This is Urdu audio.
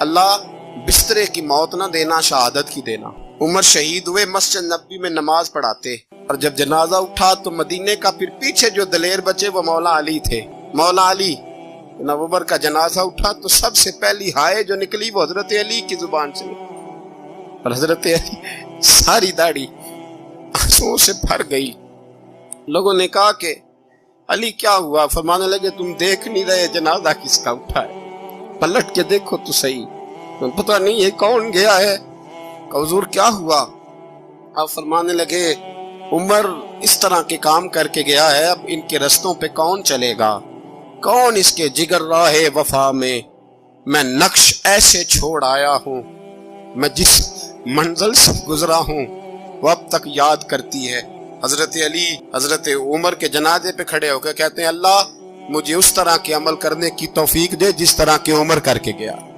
اللہ بسترے کی موت نہ دینا، شہادت کی دینا۔ عمر شہید ہوئے، مسجد نبوی میں نماز پڑھاتے، اور جب جنازہ اٹھا تو مدینے کا پھر پیچھے جو دلیر بچے وہ مولا علی تھے۔ مولا علی جناب عمر کا جنازہ اٹھا تو سب سے پہلی ہائے جو نکلی وہ حضرت علی کی زبان سے نکلی، اور حضرت علی ساری داڑھی آنسوؤں سے بھر گئی۔ لوگوں نے کہا کہ علی کیا ہوا؟ فرمانے لگے تم دیکھ نہیں رہے جنازہ کس کا اٹھا ہے؟ پلٹ کے دیکھو تو صحیح، پتہ نہیں یہ کون گیا ہے؟ کہ حضور کیا ہوا؟ آپ فرمانے لگے عمر اس طرح کے کام کر کے گیا ہے، اب ان کے رستوں پہ کون چلے گا؟ کون اس کے جگر راہ وفا میں نقش ایسے چھوڑ آیا ہوں، میں جس منزل سے گزرا ہوں وہ اب تک یاد کرتی ہے۔ حضرت علی حضرت عمر کے جنازے پہ کھڑے ہو کے کہتے ہیں اللہ مجھے اس طرح کے عمل کرنے کی توفیق دے جس طرح کے عمر کر کے گیا۔